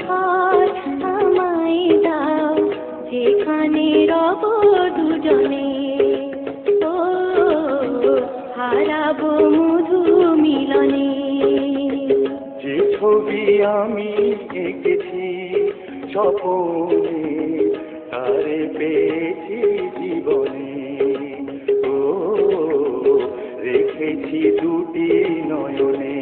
ঘর আমায় দাও, যেখানে রব দুজনে। ও হারাবো মধু মিলনে। যে ছবি আমি এঁকেছি স্বপনে, তারে পেয়েছি জীবনে। ও রেখেছি দুটি নয়নে।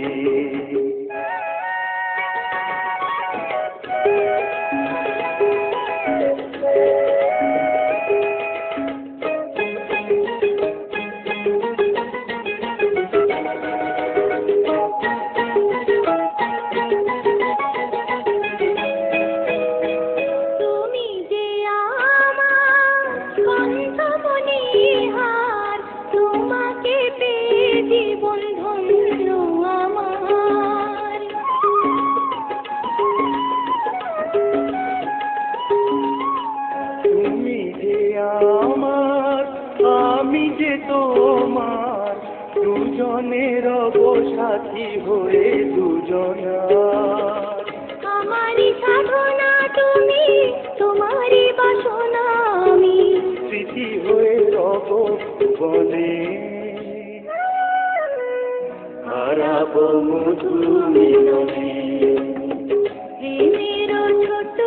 জীবন ধন্য আমার। তুমি যে আমার, আমি যে তোমার, দুজনের সাথী হয়ে দুজনার। আমারই সাধনা তুমি, তোমারই বাসনা আমি, স্মৃতি হয়ে রব বনে। হারাবো মধু মিলনে। প্রেমেরও ছোট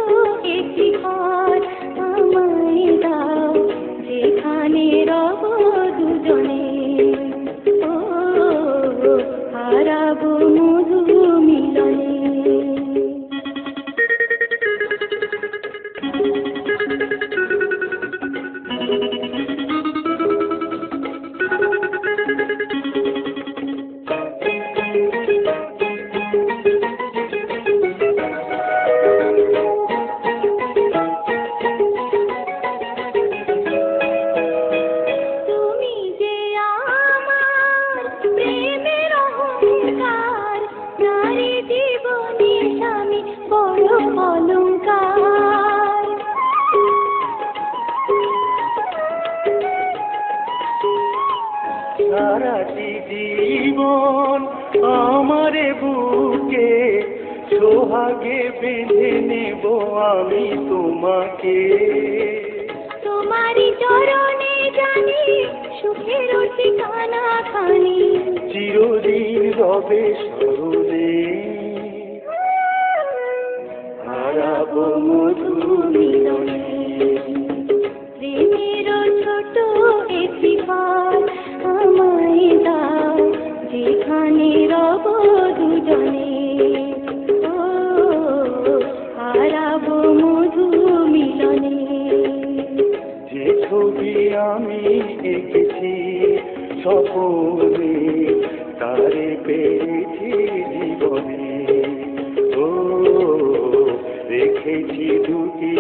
একটি ঘর আমায় দাও, যেখানে রব দুজনে। ও হারাবো মধু মিলনে। সারাটি জীবন আমারে বুকে সোহাগে বেঁধে নেব আমি তোমাকে। তোমারই চরণে জানি সুখের ঠিকানা খানি, চিরদিন রবে স্মরণে। হারাবো মধু মিলনে। প্রেমেরও ছোট একটি ঘর আমায় দাও, যেখানে রব দুজনে। ও হারাবো মধু মিলনে। যে ছবি আমি এঁকেছি স্বপনে, তারে পেয়েছি জীবনে। ও রেখেছি দুটি